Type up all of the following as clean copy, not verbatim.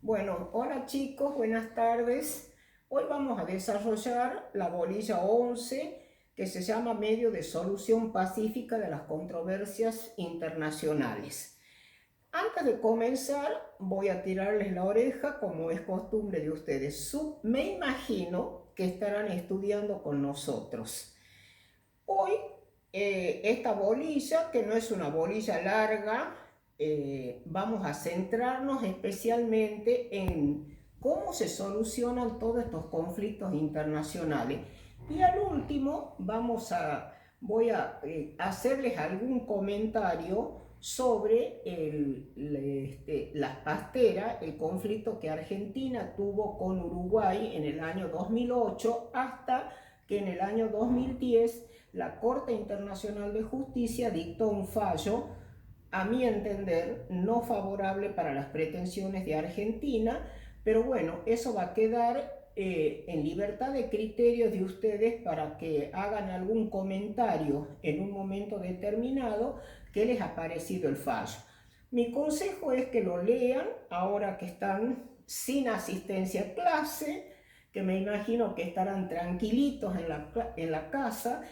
Bueno, hola chicos, buenas tardes. Hoy vamos a desarrollar la bolilla 11 que se llama Medio de Solución Pacífica de las Controversias Internacionales. Antes de comenzar, voy a tirarles la oreja como es costumbre de ustedes. Me imagino que estarán estudiando con nosotros. Hoy, esta bolilla, que no es una bolilla larga, vamos a centrarnos especialmente en cómo se solucionan todos estos conflictos internacionales. Y al último, voy a hacerles algún comentario sobre las pasteras, el conflicto que Argentina tuvo con Uruguay en el año 2008 hasta que en el año 2010 la Corte Internacional de Justicia dictó un fallo, a mi entender, no favorable para las pretensiones de Argentina, pero bueno, eso va a quedar en libertad de criterio de ustedes para que hagan algún comentario en un momento determinado que les ha parecido el fallo. Mi consejo es que lo lean ahora que están sin asistencia a clase, que me imagino que estarán tranquilitos en la casa,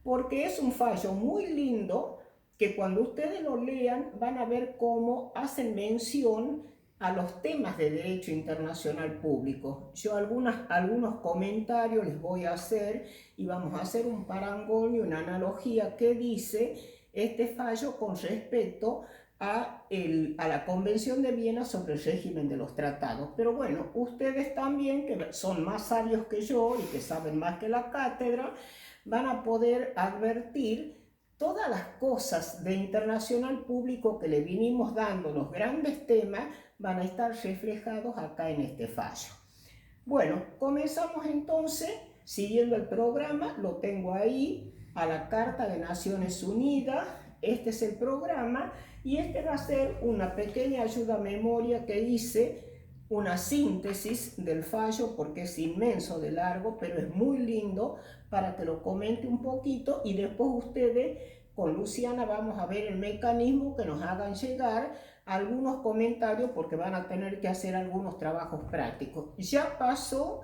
porque es un fallo muy lindo que cuando ustedes lo lean van a ver cómo hacen mención a los temas de derecho internacional público. Yo algunos comentarios les voy a hacer y vamos a hacer un parangón y una analogía que dice este fallo con respecto a la Convención de Viena sobre el régimen de los tratados. Pero bueno, ustedes también, que son más sabios que yo y que saben más que la cátedra, van a poder advertir todas las cosas de internacional público que le vinimos dando, los grandes temas, van a estar reflejados acá en este fallo. Bueno, comenzamos entonces, siguiendo el programa, lo tengo ahí, a la Carta de Naciones Unidas. Este es el programa y este va a ser una pequeña ayuda a memoria que hice, una síntesis del fallo porque es inmenso de largo, pero es muy lindo para que lo comente un poquito y después ustedes con Luciana vamos a ver el mecanismo que nos hagan llegar algunos comentarios porque van a tener que hacer algunos trabajos prácticos. Ya pasó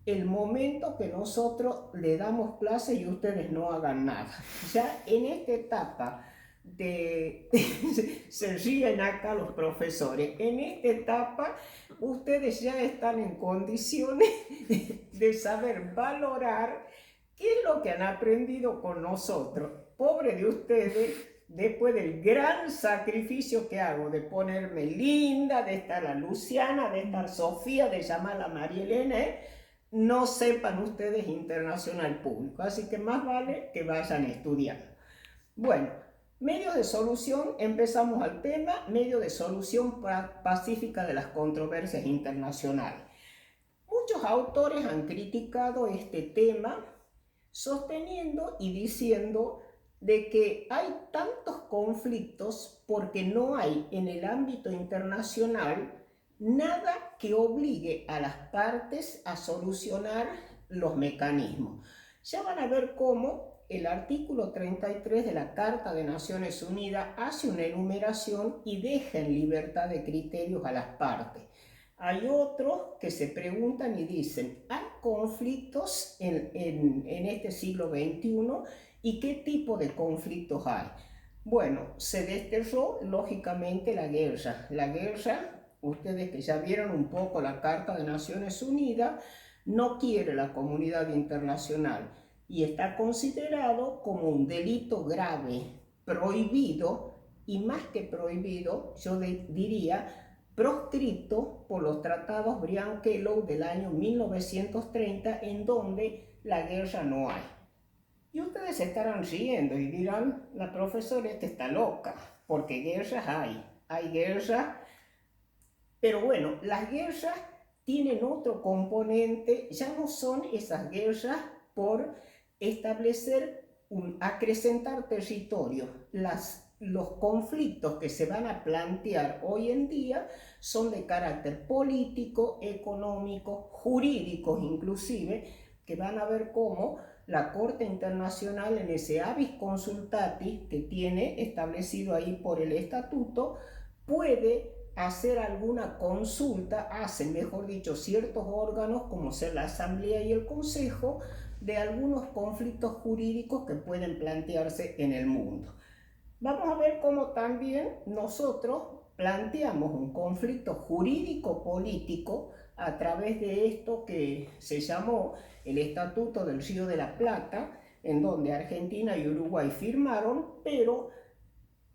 el momento que nosotros le damos clase y ustedes no hagan nada. Ya en esta etapa se ríen acá los profesores, en esta etapa ustedes ya están en condiciones de saber valorar qué es lo que han aprendido con nosotros. Pobre de ustedes, después del gran sacrificio que hago de ponerme linda, de estar a Luciana, de estar Sofía, de llamar a María Elena, no sepan ustedes internacional público, así que más vale que vayan estudiando. Bueno, medios de solución, empezamos al tema, medio de solución pacífica de las controversias internacionales. Muchos autores han criticado este tema sosteniendo y diciendo de que hay tantos conflictos porque no hay en el ámbito internacional nada que obligue a las partes a solucionar los mecanismos. Ya van a ver cómo el artículo 33 de la Carta de Naciones Unidas hace una enumeración y deja en libertad de criterios a las partes. Hay otros que se preguntan y dicen, ¿hay conflictos en este siglo XXI? ¿Y qué tipo de conflictos hay? Bueno, se desterró lógicamente la guerra. La guerra, ustedes que ya vieron un poco la Carta de Naciones Unidas, no quiere la comunidad internacional y está considerado como un delito grave, prohibido, y más que prohibido, yo diría proscrito por los tratados Briand-Kellogg del año 1930, en donde la guerra no hay. Y ustedes se estarán riendo y dirán, la profesora esta está loca, porque guerras hay guerras, pero bueno, las guerras tienen otro componente, ya no son esas guerras por acrecentar territorio. Los conflictos que se van a plantear hoy en día son de carácter político, económico, jurídicos inclusive, que van a ver cómo la Corte Internacional en ese avis consultatis que tiene establecido ahí por el estatuto puede hacer alguna consulta, hacen, mejor dicho, ciertos órganos como ser la Asamblea y el Consejo, de algunos conflictos jurídicos que pueden plantearse en el mundo. Vamos a ver cómo también nosotros planteamos un conflicto jurídico-político a través de esto que se llamó el Estatuto del Río de la Plata, en donde Argentina y Uruguay firmaron, pero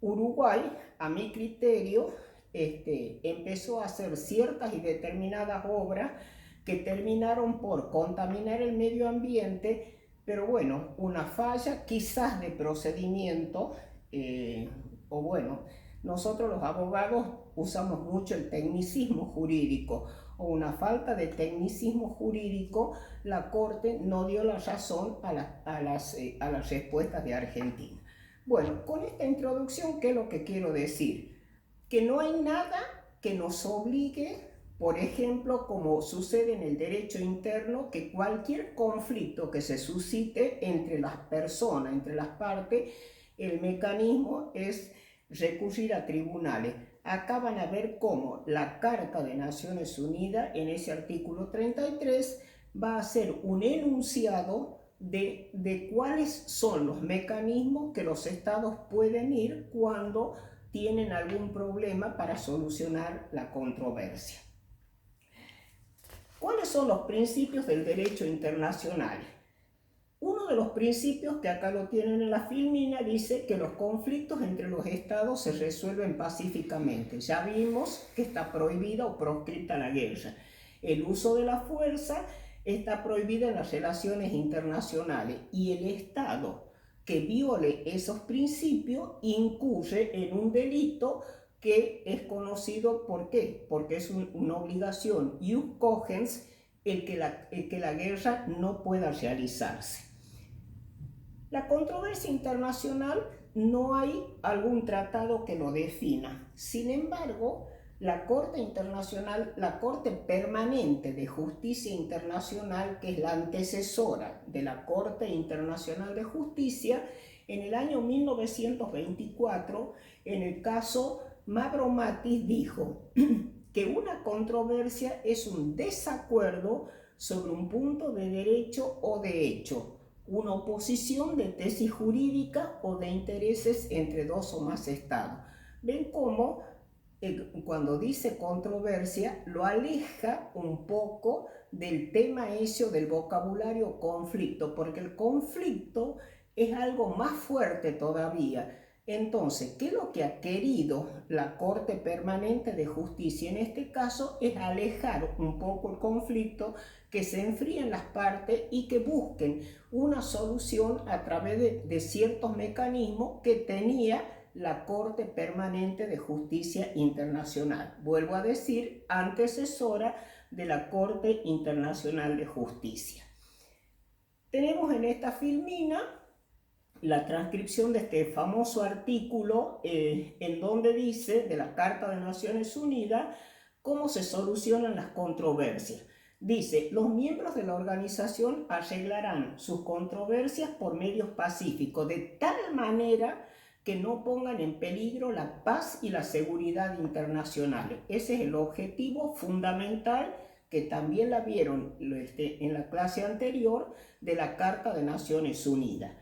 Uruguay, a mi criterio, empezó a hacer ciertas y determinadas obras que terminaron por contaminar el medio ambiente, pero bueno, una falla quizás de procedimiento, o bueno, nosotros los abogados usamos mucho el tecnicismo jurídico, o una falta de tecnicismo jurídico, la Corte no dio la razón a las respuestas de Argentina. Bueno, con esta introducción, ¿qué es lo que quiero decir? Que no hay nada que nos obligue, por ejemplo, como sucede en el derecho interno, que cualquier conflicto que se suscite entre las personas, entre las partes, el mecanismo es recurrir a tribunales. Acá van a ver cómo la Carta de Naciones Unidas, en ese artículo 33, va a ser un enunciado de cuáles son los mecanismos que los estados pueden ir cuando tienen algún problema para solucionar la controversia. ¿Cuáles son los principios del derecho internacional? Uno de los principios, que acá lo tienen en la filmina, dice que los conflictos entre los estados se resuelven pacíficamente. Ya vimos que está prohibida o proscripta la guerra. El uso de la fuerza está prohibida en las relaciones internacionales, y el estado que viole esos principios incurre en un delito que es conocido, ¿por qué? Porque es una obligación ius cogens el que la guerra no pueda realizarse. La controversia internacional, no hay algún tratado que lo defina. Sin embargo, la Corte Internacional, la Corte Permanente de Justicia Internacional, que es la antecesora de la Corte Internacional de Justicia, en el año 1924, en el caso Mavromatis, dijo que una controversia es un desacuerdo sobre un punto de derecho o de hecho, una oposición de tesis jurídica o de intereses entre dos o más estados. Ven cómo cuando dice controversia lo aleja un poco del tema ese, del vocabulario conflicto, porque el conflicto es algo más fuerte todavía. Entonces, ¿qué es lo que ha querido la Corte Permanente de Justicia en este caso? Es alejar un poco el conflicto, que se enfríen las partes y que busquen una solución a través de ciertos mecanismos que tenía la Corte Permanente de Justicia Internacional. Vuelvo a decir, antecesora de la Corte Internacional de Justicia. Tenemos en esta filmina la transcripción de este famoso artículo en donde dice, de la Carta de Naciones Unidas, cómo se solucionan las controversias. Dice, los miembros de la organización arreglarán sus controversias por medios pacíficos, de tal manera que no pongan en peligro la paz y la seguridad internacionales. Ese es el objetivo fundamental, que también la vieron en la clase anterior, de la Carta de Naciones Unidas.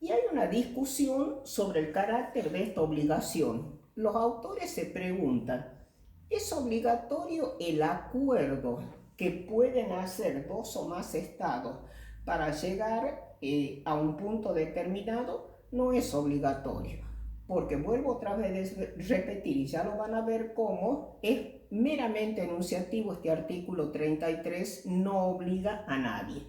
Y hay una discusión sobre el carácter de esta obligación. Los autores se preguntan, ¿es obligatorio el acuerdo que pueden hacer dos o más estados para llegar a un punto determinado? No es obligatorio, porque vuelvo otra vez a repetir, y ya lo van a ver cómo es meramente enunciativo este artículo 33, no obliga a nadie.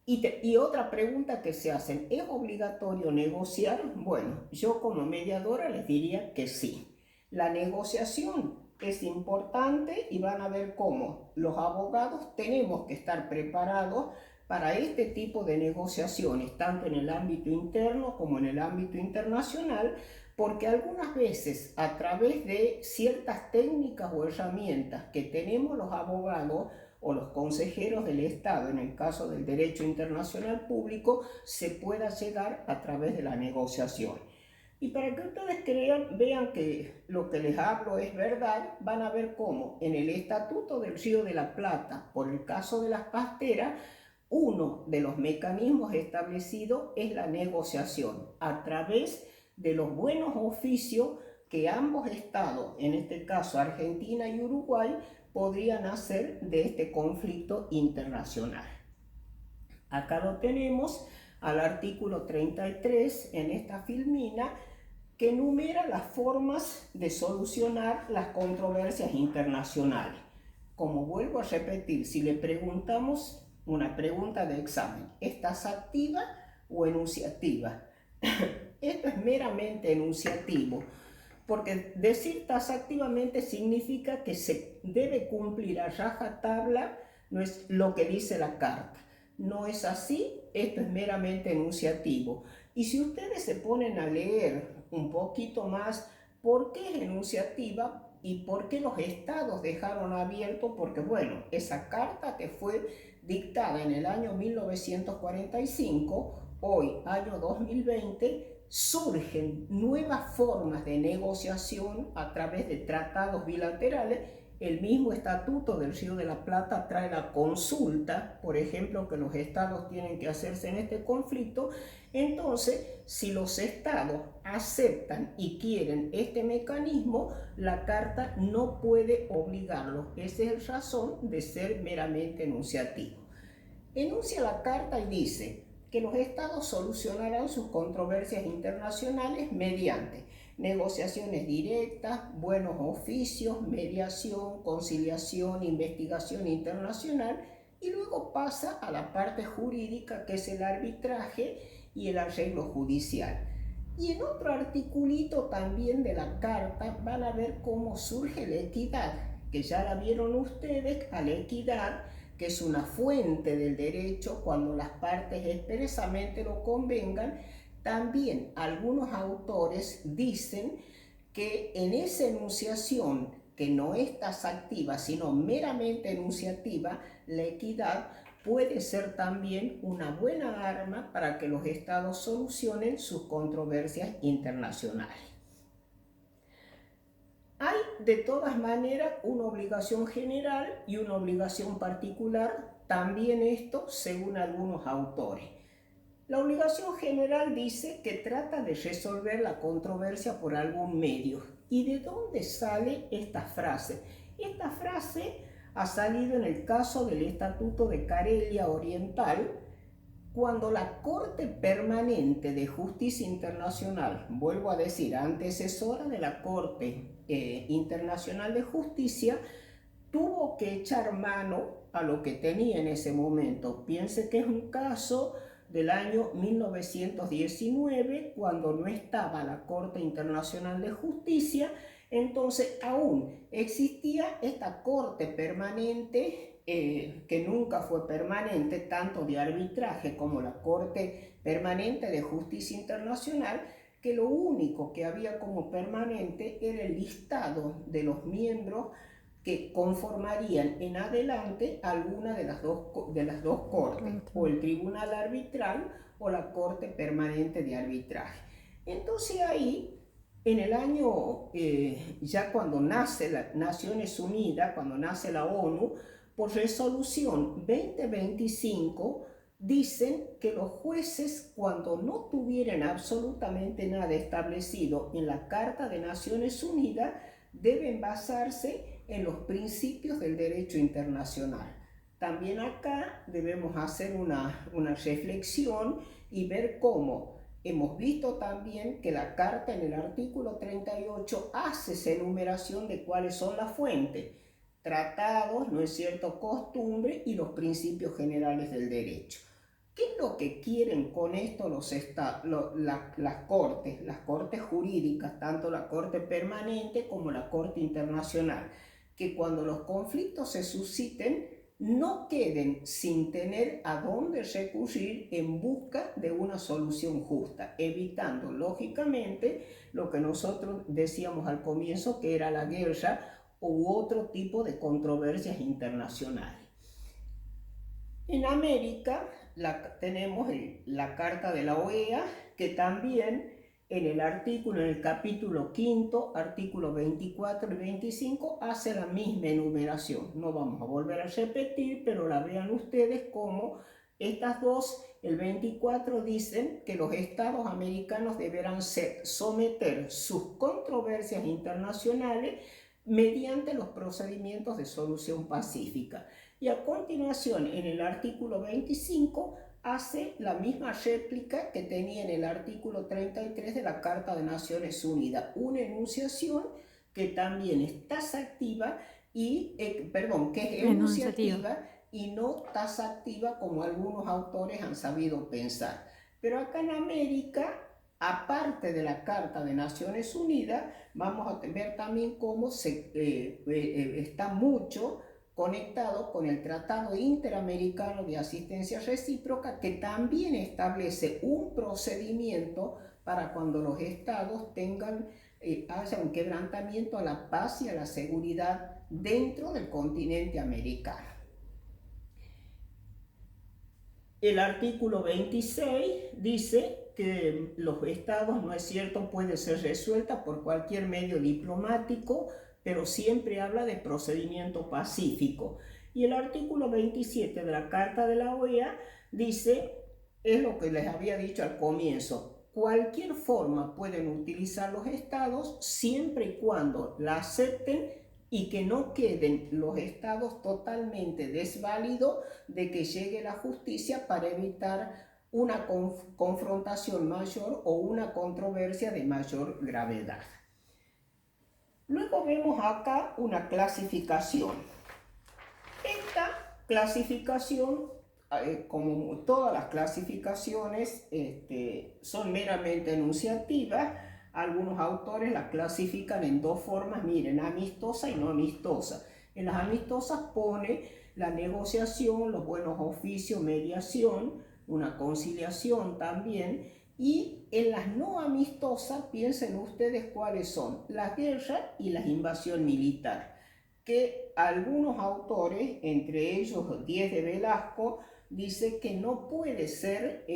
Y otra pregunta que se hacen, ¿es obligatorio negociar? Bueno, yo como mediadora les diría que sí. La negociación es importante y van a ver cómo los abogados tenemos que estar preparados para este tipo de negociaciones, tanto en el ámbito interno como en el ámbito internacional, porque algunas veces a través de ciertas técnicas o herramientas que tenemos los abogados o los consejeros del Estado, en el caso del derecho internacional público, se pueda llegar a través de la negociación. Y para que ustedes vean que lo que les hablo es verdad, van a ver cómo en el Estatuto del Río de la Plata, por el caso de las pasteras, uno de los mecanismos establecidos es la negociación a través de los buenos oficios que ambos estados, en este caso Argentina y Uruguay, podrían hacer de este conflicto internacional. Acá lo tenemos al artículo 33 en esta filmina, que enumera las formas de solucionar las controversias internacionales. Como vuelvo a repetir, si le preguntamos una pregunta de examen, ¿es taxativa o enunciativa? Esto es meramente enunciativo, porque decir taxativamente significa que se debe cumplir a rajatabla, no es lo que dice la carta. No es así, esto es meramente enunciativo. Y si ustedes se ponen a leer un poquito más por qué es enunciativa y por qué los estados dejaron abierto, porque bueno, esa carta que fue dictada en el año 1945, hoy, año 2020, surgen nuevas formas de negociación a través de tratados bilaterales. El mismo Estatuto del Río de la Plata trae la consulta, por ejemplo, que los estados tienen que hacerse en este conflicto. Entonces, si los estados aceptan y quieren este mecanismo, la carta no puede obligarlos. Esa es la razón de ser meramente enunciativo. Enuncia la carta y dice que los estados solucionarán sus controversias internacionales mediante negociaciones directas, buenos oficios, mediación, conciliación, investigación internacional, y luego pasa a la parte jurídica, que es el arbitraje y el arreglo judicial. Y en otro articulito también de la carta van a ver cómo surge la equidad, que ya la vieron ustedes, a la equidad, que es una fuente del derecho cuando las partes expresamente lo convengan. También algunos autores dicen que en esa enunciación, que no es taxativa, sino meramente enunciativa, la equidad puede ser también una buena arma para que los estados solucionen sus controversias internacionales. Hay de todas maneras una obligación general y una obligación particular, también esto según algunos autores. La obligación general dice que trata de resolver la controversia por algún medio. ¿Y de dónde sale esta frase? Esta frase ha salido en el caso del Estatuto de Carelia Oriental, cuando la Corte Permanente de Justicia Internacional, vuelvo a decir, antecesora de la Corte Internacional de Justicia, tuvo que echar mano a lo que tenía en ese momento. Piense que es un caso del año 1919, cuando no estaba la Corte Internacional de Justicia. Entonces aún existía esta Corte Permanente, que nunca fue permanente, tanto de arbitraje como la Corte Permanente de Justicia Internacional, que lo único que había como permanente era el listado de los miembros que conformarían en adelante alguna de las dos cortes, o el Tribunal Arbitral o la Corte Permanente de Arbitraje. Entonces ahí, en el año, ya cuando nace las Naciones Unidas, cuando nace la ONU, por resolución 2025, dicen que los jueces, cuando no tuvieran absolutamente nada establecido en la Carta de Naciones Unidas, deben basarse en los principios del derecho internacional. También acá debemos hacer una reflexión y ver cómo hemos visto también que la Carta en el artículo 38 hace esa enumeración de cuáles son las fuentes, tratados, ¿no es cierto?, costumbre y los principios generales del derecho. ¿Qué es lo que quieren con esto las cortes jurídicas, tanto la Corte Permanente como la Corte Internacional? Que cuando los conflictos se susciten, no queden sin tener a dónde recurrir en busca de una solución justa, evitando lógicamente lo que nosotros decíamos al comienzo, que era la guerra u otro tipo de controversias internacionales. En América tenemos la Carta de la OEA, que también en el capítulo quinto, artículo 24 y 25, hace la misma enumeración. No vamos a volver a repetir, pero la vean ustedes como estas dos, el 24 dicen que los estados americanos deberán someter sus controversias internacionales mediante los procedimientos de solución pacífica. Y a continuación, en el artículo 25, hace la misma réplica que tenía en el artículo 33 de la Carta de Naciones Unidas, una enunciación que también es taxativa y, que es enunciativa y no taxativa como algunos autores han sabido pensar. Pero acá en América, aparte de la Carta de Naciones Unidas, vamos a ver también cómo está mucho conectado con el Tratado Interamericano de Asistencia Recíproca, que también establece un procedimiento para cuando los estados haya un quebrantamiento a la paz y a la seguridad dentro del continente americano. El artículo 26 dice que los estados, no es cierto, pueden ser resueltas por cualquier medio diplomático, pero siempre habla de procedimiento pacífico. Y el artículo 27 de la Carta de la OEA dice, es lo que les había dicho al comienzo, cualquier forma pueden utilizar los estados siempre y cuando la acepten y que no queden los estados totalmente desválidos de que llegue la justicia para evitar una confrontación mayor o una controversia de mayor gravedad. Luego vemos acá una clasificación. Esta clasificación, como todas las clasificaciones, son meramente enunciativas. Algunos autores las clasifican en dos formas, miren, amistosa y no amistosa. En las amistosas pone la negociación, los buenos oficios, mediación, una conciliación también. Y en las no amistosas, piensen ustedes cuáles son: la guerra y la invasión militar, que algunos autores, entre ellos Díez de Velasco, dice que no puede ser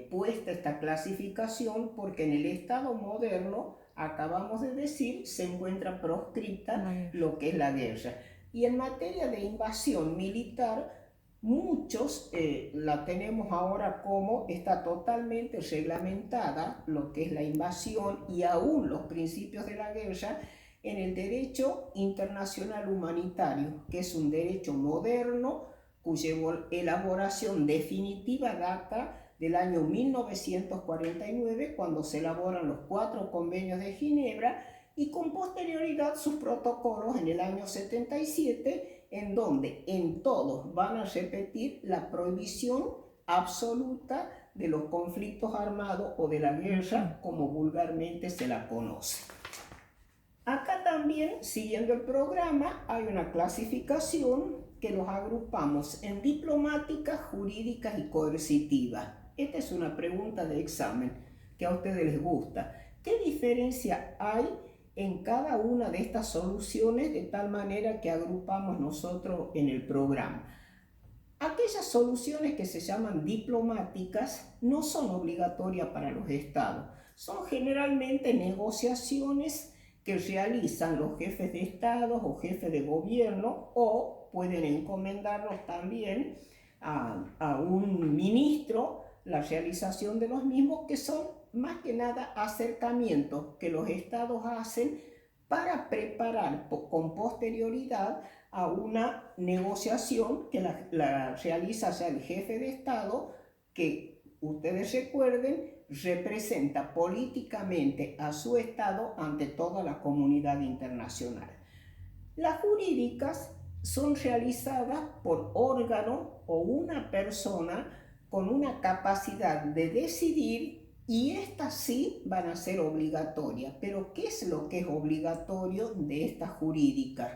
puesta esta clasificación porque en el Estado moderno, acabamos de decir, se encuentra proscrita lo que es la guerra. Y en materia de invasión militar, muchos la tenemos ahora como está totalmente reglamentada lo que es la invasión y aún los principios de la guerra en el derecho internacional humanitario, que es un derecho moderno cuya elaboración definitiva data del año 1949, cuando se elaboran los 4 convenios de Ginebra, y con posterioridad sus protocolos en el año 77, en donde en todos van a repetir la prohibición absoluta de los conflictos armados o de la guerra, como vulgarmente se la conoce. Acá también, siguiendo el programa, hay una clasificación que los agrupamos en diplomáticas, jurídicas y coercitivas. Esta es una pregunta de examen que a ustedes les gusta. ¿Qué diferencia hay en cada una de estas soluciones de tal manera que agrupamos nosotros en el programa? Aquellas soluciones que se llaman diplomáticas no son obligatorias para los estados. Son generalmente negociaciones que realizan los jefes de estados o jefes de gobierno, o pueden encomendarlos también a un ministro la realización de los mismos, que son más que nada acercamientos que los estados hacen para preparar con posterioridad a una negociación que la realiza ya el jefe de estado, que ustedes recuerden representa políticamente a su estado ante toda la comunidad internacional. Las jurídicas son realizadas por órgano o una persona con una capacidad de decidir, y estas sí van a ser obligatorias. Pero ¿qué es lo que es obligatorio de estas jurídicas?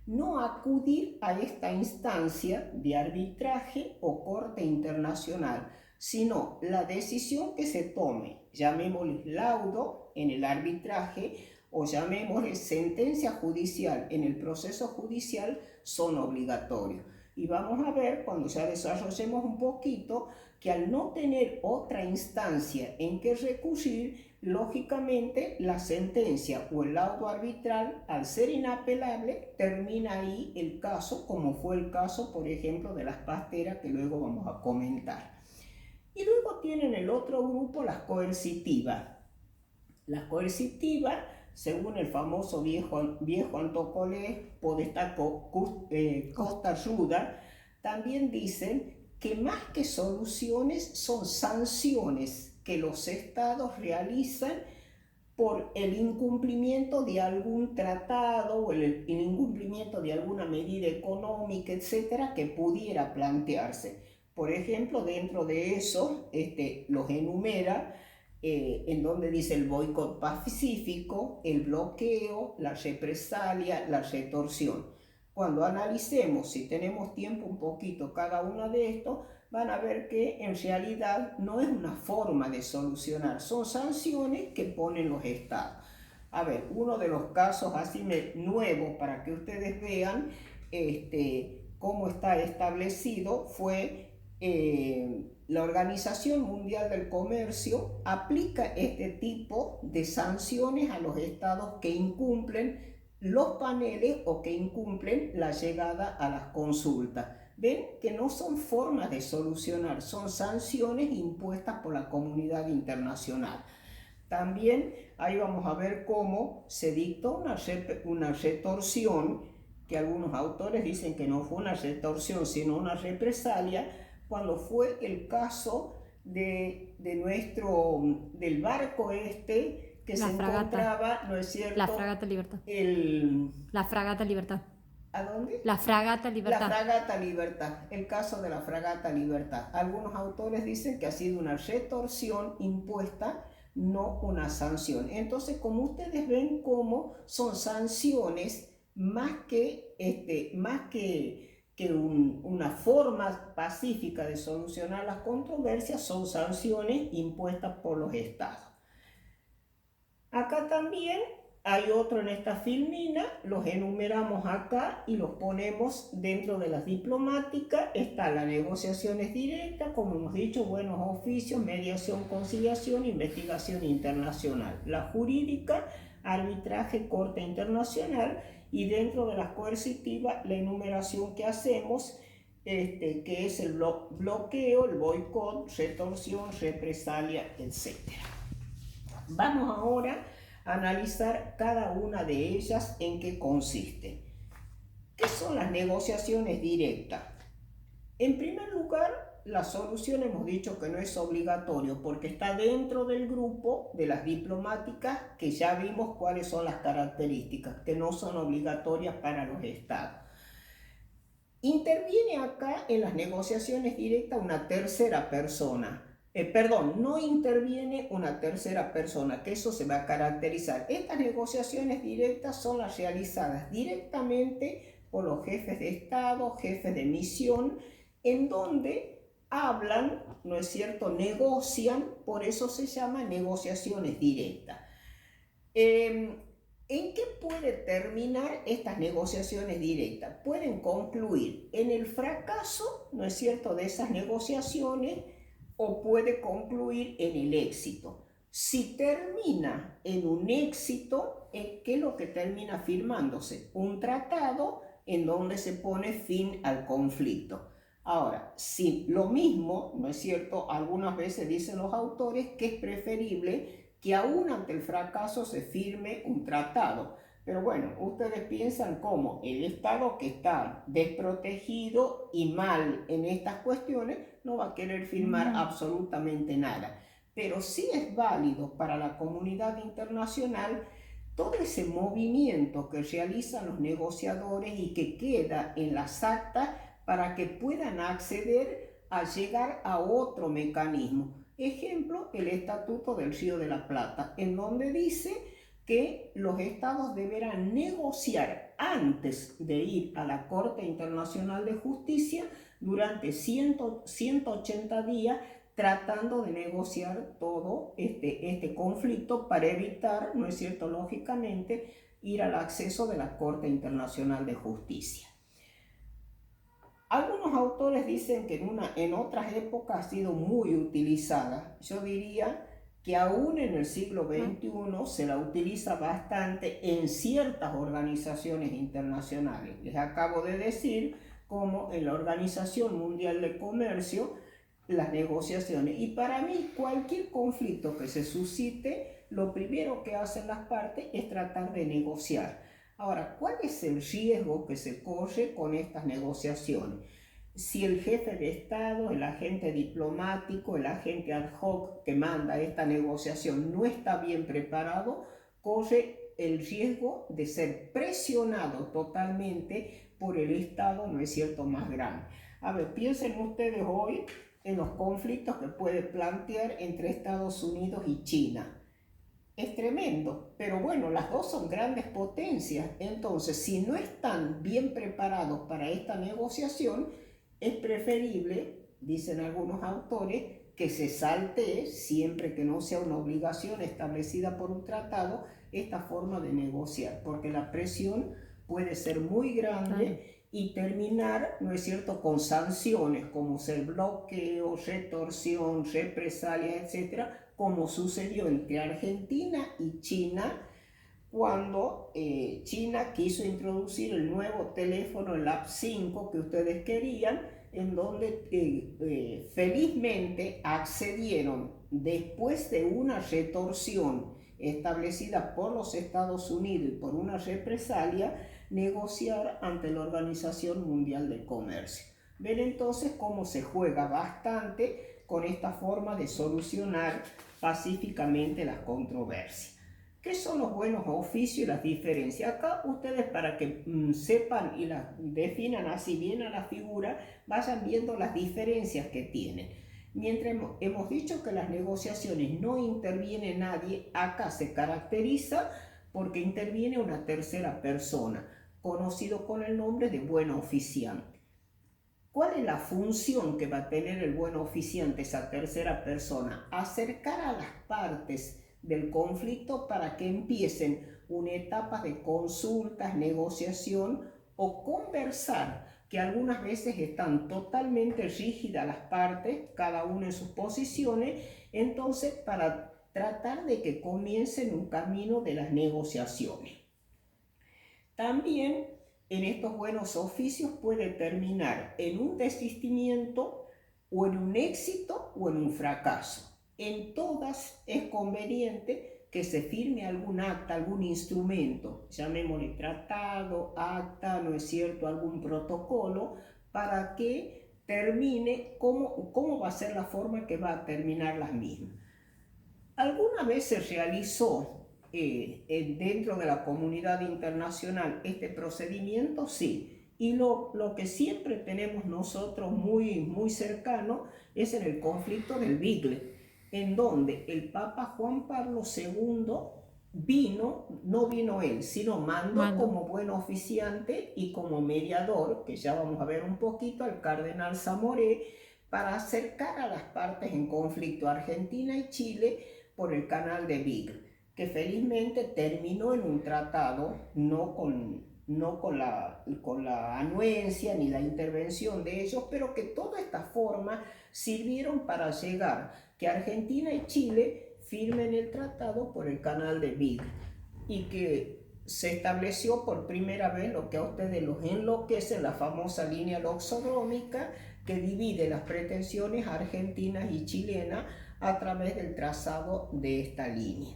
No acudir a esta instancia de arbitraje o corte internacional, sino la decisión que se tome, llamémosle laudo en el arbitraje o llamémosle sentencia judicial en el proceso judicial, son obligatorios. Y vamos a ver, cuando ya desarrollemos un poquito, que al no tener otra instancia en que recurrir, lógicamente la sentencia o el laudo arbitral, al ser inapelable, termina ahí el caso, como fue el caso, por ejemplo, de las pasteras que luego vamos a comentar. Y luego tienen el otro grupo, las coercitivas. Las coercitivas, según el famoso viejo Antocolé, Podestá Costa Ruda, también dicen que más que soluciones son sanciones que los estados realizan por el incumplimiento de algún tratado o el incumplimiento de alguna medida económica, etcétera, que pudiera plantearse. Por ejemplo, dentro de eso los enumera en donde dice el boicot pacífico, el bloqueo, la represalia, la retorsión. Cuando analicemos, si tenemos tiempo un poquito cada uno de estos, van a ver que en realidad no es una forma de solucionar, son sanciones que ponen los estados. A ver, uno de los casos así nuevos para que ustedes vean cómo está establecido fue la Organización Mundial del Comercio aplica este tipo de sanciones a los estados que incumplen los paneles o que incumplen la llegada a las consultas. Ven que no son formas de solucionar, son sanciones impuestas por la comunidad internacional. También ahí vamos a ver cómo se dictó una retorsión, que algunos autores dicen que no fue una retorsión, sino una represalia, cuando fue el caso del barco que La se fragata. encontraba, ¿no es cierto? La fragata Libertad. La fragata Libertad. ¿A dónde? La fragata La Libertad. fragata Libertad, el caso de la fragata Libertad. Algunos autores dicen que ha sido una retorsión impuesta, no una sanción. Entonces, como ustedes ven, cómo son sanciones más que una forma pacífica de solucionar las controversias, son sanciones impuestas por los estados. Acá también hay otro en esta filmina, los enumeramos acá y los ponemos dentro de las diplomáticas. Está las negociaciones directas, como hemos dicho, buenos oficios, mediación, conciliación, investigación internacional. La jurídica, arbitraje, corte internacional, y dentro de las coercitivas, la enumeración que hacemos, que es el bloqueo, el boicot, retorsión, represalia, etc. Vamos ahora a analizar cada una de ellas en qué consiste. ¿Qué son las negociaciones directas? En primer lugar, la solución hemos dicho que no es obligatorio porque está dentro del grupo de las diplomáticas, que ya vimos cuáles son las características, que no son obligatorias para los estados. Interviene acá en las negociaciones directas una tercera persona. No interviene una tercera persona, que eso se va a caracterizar. Estas negociaciones directas son las realizadas directamente por los jefes de Estado, jefes de misión, en donde hablan, ¿no es cierto?, negocian, por eso se llaman negociaciones directas. ¿En qué puede terminar estas negociaciones directas? Pueden concluir en el fracaso, ¿no es cierto?, de esas negociaciones, o puede concluir en el éxito. Si termina en un éxito, ¿qué es lo que termina firmándose? Un tratado en donde se pone fin al conflicto. Ahora, si lo mismo, ¿no es cierto?, algunas veces dicen los autores que es preferible que aún ante el fracaso se firme un tratado. Pero bueno, ustedes piensan cómo el Estado que está desprotegido y mal en estas cuestiones no va a querer firmar absolutamente nada. Pero sí es válido para la comunidad internacional todo ese movimiento que realizan los negociadores y que queda en las actas para que puedan acceder a llegar a otro mecanismo. Ejemplo, el Estatuto del Río de la Plata, en donde dice que los estados deberán negociar antes de ir a la Corte Internacional de Justicia durante 180 días, tratando de negociar todo este conflicto para evitar, ¿no es cierto?, lógicamente, ir al acceso de la Corte Internacional de Justicia. Algunos autores dicen que en otras épocas ha sido muy utilizada. Yo diría que aún en el siglo XXI se la utiliza bastante en ciertas organizaciones internacionales. Les acabo de decir como en la Organización Mundial de Comercio, las negociaciones. Y para mí, cualquier conflicto que se suscite, lo primero que hacen las partes es tratar de negociar. Ahora, ¿cuál es el riesgo que se corre con estas negociaciones? Si el jefe de Estado, el agente diplomático, el agente ad hoc que manda esta negociación no está bien preparado, corre el riesgo de ser presionado totalmente por el Estado, ¿no es cierto?, más grande. A ver, piensen ustedes hoy en los conflictos que puede plantear entre Estados Unidos y China. Es tremendo, pero bueno, las dos son grandes potencias, entonces si no están bien preparados para esta negociación, es preferible, dicen algunos autores, que se saltee, siempre que no sea una obligación establecida por un tratado, esta forma de negociar, porque la presión puede ser muy grande y terminar, ¿no es cierto?, con sanciones como ser bloqueo, retorsión, represalia, etcétera, como sucedió entre Argentina y China cuando China quiso introducir el nuevo teléfono, el App 5 que ustedes querían, en donde felizmente accedieron después de una retorsión establecida por los Estados Unidos y por una represalia, negociar ante la Organización Mundial del Comercio. Ven entonces cómo se juega bastante con esta forma de solucionar pacíficamente las controversias. ¿Qué son los buenos oficios y las diferencias? Acá ustedes, para que sepan y las definan así bien a la figura, vayan viendo las diferencias que tienen. Mientras hemos dicho que las negociaciones no interviene nadie, acá se caracteriza porque interviene una tercera persona, conocido con el nombre de buen oficiante. ¿Cuál es la función que va a tener el buen oficiante, esa tercera persona? Acercar a las partes del conflicto para que empiecen una etapa de consultas, negociación o conversar, que algunas veces están totalmente rígidas las partes, cada una en sus posiciones, entonces para tratar de que comiencen un camino de las negociaciones. También en estos buenos oficios puede terminar en un desistimiento o en un éxito o en un fracaso. En todas es conveniente que se firme algún acta, algún instrumento, llamémosle tratado, acta, ¿no es cierto?, algún protocolo, para que termine cómo va a ser la forma que va a terminar las mismas. ¿Alguna vez se realizó dentro de la comunidad internacional este procedimiento? Sí. Y lo que siempre tenemos nosotros muy cercano es en el conflicto del Bigle, en donde el Papa Juan Pablo II no vino él, sino mandó como buen oficiante y como mediador, que ya vamos a ver un poquito, al cardenal Zamoré, para acercar a las partes en conflicto, Argentina y Chile, por el canal de Beagle, que felizmente terminó en un tratado, no con la anuencia ni la intervención de ellos, pero que toda esta forma sirvieron para llegar que Argentina y Chile firmen el tratado por el canal de Beagle y que se estableció por primera vez lo que a ustedes los enloquece, la famosa línea loxodrómica que divide las pretensiones argentinas y chilenas a través del trazado de esta línea.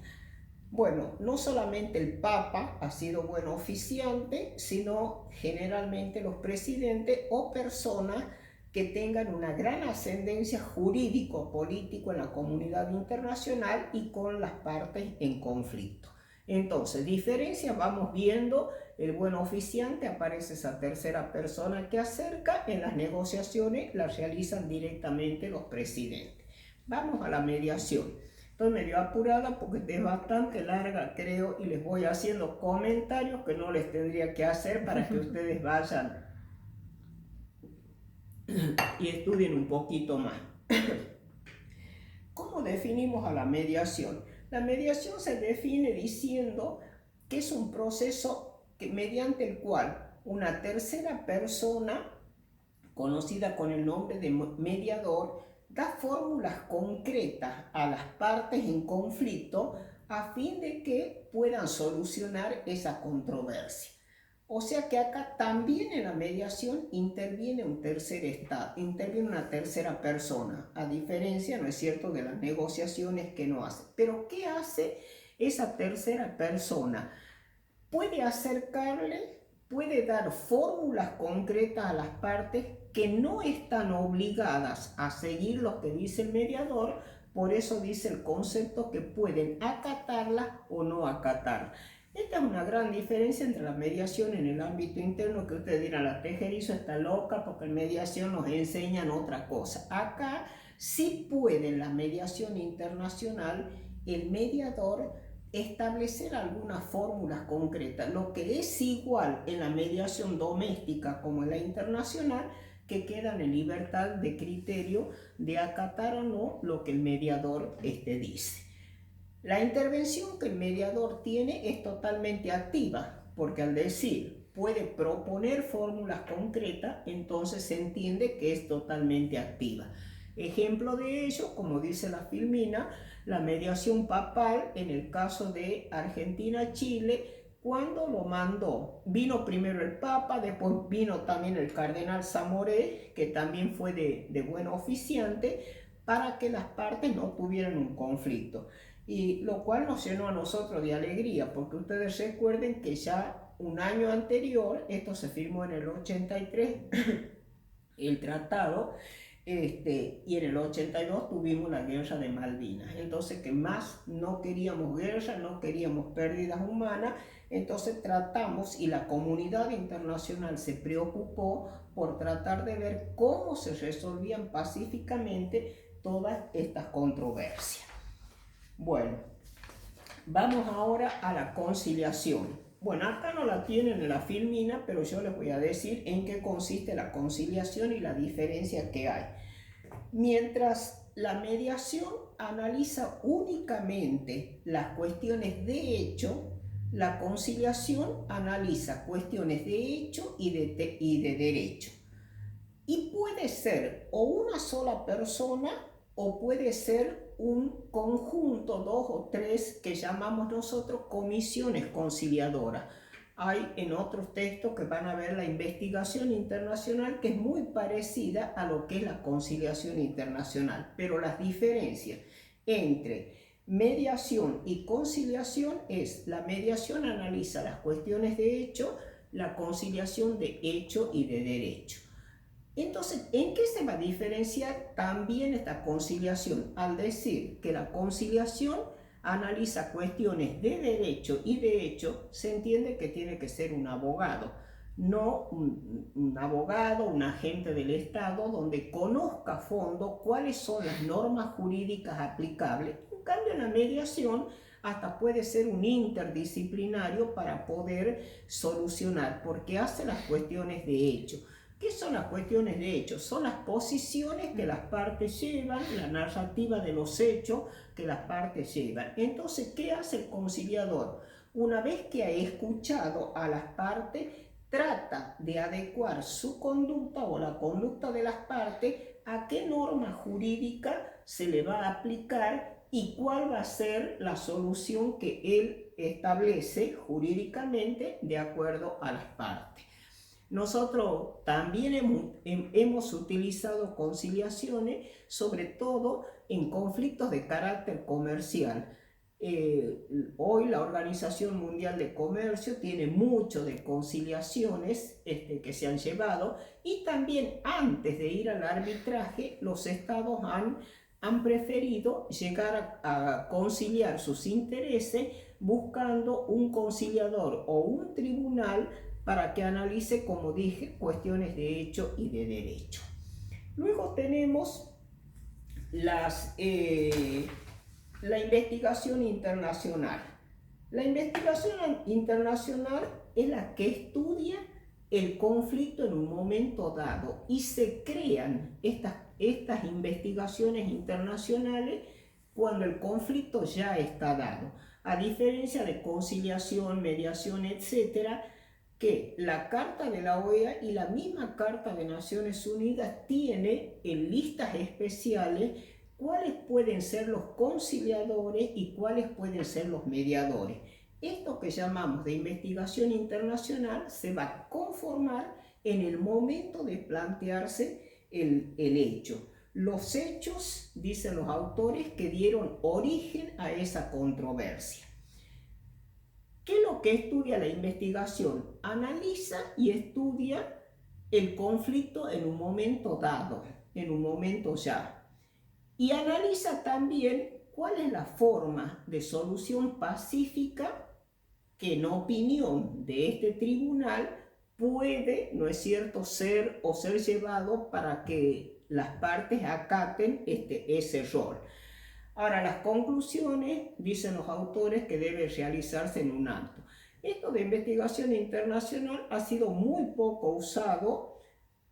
Bueno, no solamente el Papa ha sido buen oficiante, sino generalmente los presidentes o personas que tengan una gran ascendencia jurídico-político en la comunidad internacional y con las partes en conflicto. Entonces, diferencias vamos viendo, el buen oficiante, aparece esa tercera persona que acerca, en las negociaciones las realizan directamente los presidentes. Vamos a la mediación. Estoy medio apurada porque es bastante larga, creo, y les voy haciendo comentarios que no les tendría que hacer para que ustedes vayan y estudien un poquito más. ¿Cómo definimos a la mediación? La mediación se define diciendo que es un proceso mediante el cual una tercera persona, conocida con el nombre de mediador, da fórmulas concretas a las partes en conflicto a fin de que puedan solucionar esa controversia. O sea que acá también en la mediación interviene un tercer estado, interviene una tercera persona, a diferencia, ¿no es cierto?, de las negociaciones que no hace. Pero ¿qué hace esa tercera persona? Puede acercarle, puede dar fórmulas concretas a las partes que no están obligadas a seguir lo que dice el mediador, por eso dice el concepto que pueden acatarla o no acatarla. Esta es una gran diferencia entre la mediación en el ámbito interno, que ustedes dirán, la Tejerizo está loca porque en mediación nos enseñan otra cosa. Acá sí puede en la mediación internacional el mediador establecer algunas fórmulas concretas, lo que es igual en la mediación doméstica como en la internacional, que quedan en libertad de criterio de acatar o no lo que el mediador dice. La intervención que el mediador tiene es totalmente activa, porque al decir puede proponer fórmulas concretas, entonces se entiende que es totalmente activa. Ejemplo de ello, como dice la Filmina, la mediación papal en el caso de Argentina-Chile, cuando lo mandó, vino primero el Papa, después vino también el cardenal Zamoré, que también fue de buen oficiante, para que las partes no tuvieran un conflicto. Y lo cual nos llenó a nosotros de alegría, porque ustedes recuerden que ya un año anterior, esto se firmó en el 83, el tratado, y en el 82 tuvimos la guerra de Malvinas. Entonces, que más no queríamos guerra, no queríamos pérdidas humanas, entonces tratamos, y la comunidad internacional se preocupó por tratar de ver cómo se resolvían pacíficamente todas estas controversias. Bueno, vamos ahora a la conciliación. Bueno, acá no la tienen en la Filmina, pero yo les voy a decir en qué consiste la conciliación y la diferencia que hay. Mientras la mediación analiza únicamente las cuestiones de hecho, la conciliación analiza cuestiones de hecho y de derecho. Y puede ser o una sola persona o puede ser un conjunto, 2 o 3, que llamamos nosotros comisiones conciliadoras. Hay en otros textos que van a ver la investigación internacional, que es muy parecida a lo que es la conciliación internacional, pero las diferencias entre mediación y conciliación es: la mediación analiza las cuestiones de hecho, la conciliación de hecho y de derecho. Entonces, ¿en qué se va a diferenciar también esta conciliación? Al decir que la conciliación analiza cuestiones de derecho y de hecho, se entiende que tiene que ser un abogado, no un abogado, un agente del Estado, donde conozca a fondo cuáles son las normas jurídicas aplicables. En cambio, en la mediación hasta puede ser un interdisciplinario para poder solucionar, porque hace las cuestiones de hecho. ¿Qué son las cuestiones de hecho? Son las posiciones que las partes llevan, la narrativa de los hechos que las partes llevan. Entonces, ¿qué hace el conciliador? Una vez que ha escuchado a las partes, trata de adecuar su conducta o la conducta de las partes a qué norma jurídica se le va a aplicar y cuál va a ser la solución que él establece jurídicamente de acuerdo a las partes. Nosotros también hemos utilizado conciliaciones, sobre todo en conflictos de carácter comercial. Hoy la Organización Mundial de Comercio tiene mucho de conciliaciones que se han llevado, y también antes de ir al arbitraje los estados han preferido llegar a conciliar sus intereses buscando un conciliador o un tribunal para que analice, como dije, cuestiones de hecho y de derecho. Luego tenemos la investigación internacional. La investigación internacional es la que estudia el conflicto en un momento dado, y se crean estas investigaciones internacionales cuando el conflicto ya está dado. A diferencia de conciliación, mediación, etcétera, que la Carta de la OEA y la misma Carta de Naciones Unidas tiene en listas especiales cuáles pueden ser los conciliadores y cuáles pueden ser los mediadores. Esto que llamamos de investigación internacional se va a conformar en el momento de plantearse el hecho. Los hechos, dicen los autores, que dieron origen a esa controversia. ¿Qué es lo que estudia la investigación? Analiza y estudia el conflicto en un momento dado, en un momento ya. Y analiza también cuál es la forma de solución pacífica que en opinión de este tribunal puede, ¿no es cierto?, ser llevado para que las partes acaten ese rol. Ahora, las conclusiones, dicen los autores, que debe realizarse en un acto. Esto de investigación internacional ha sido muy poco usado.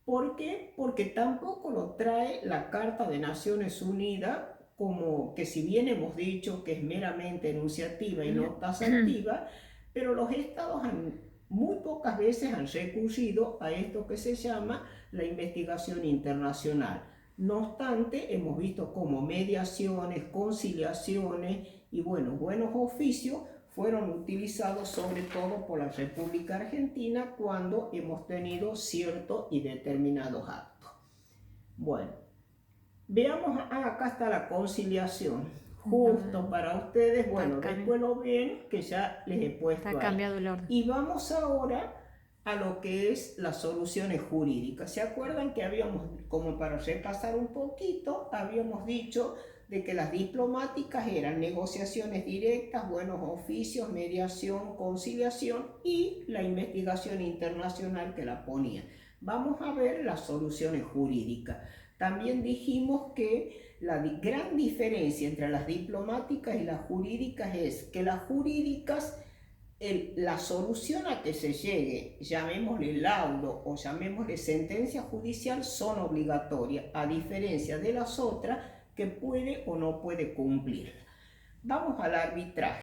¿Por qué? Porque tampoco lo trae la Carta de Naciones Unidas, como que si bien hemos dicho que es meramente enunciativa y no taxativa, pero los estados muy pocas veces han recurrido a esto que se llama la investigación internacional. No obstante, hemos visto cómo mediaciones, conciliaciones y buenos oficios fueron utilizados sobre todo por la República Argentina cuando hemos tenido ciertos y determinados actos. Bueno, veamos, acá está la conciliación, justo para ustedes, bueno, después lo ven que ya les he puesto ahí. Está cambiado el orden. Y vamos ahora a lo que es las soluciones jurídicas. ¿Se acuerdan que habíamos, como para repasar un poquito, habíamos dicho de que las diplomáticas eran negociaciones directas, buenos oficios, mediación, conciliación y la investigación internacional que la ponía? Vamos a ver las soluciones jurídicas. También dijimos que la gran diferencia entre las diplomáticas y las jurídicas es que las jurídicas, la solución a que se llegue, llamémosle laudo o llamémosle sentencia judicial, son obligatorias, a diferencia de las otras que puede o no puede cumplir. Vamos al arbitraje.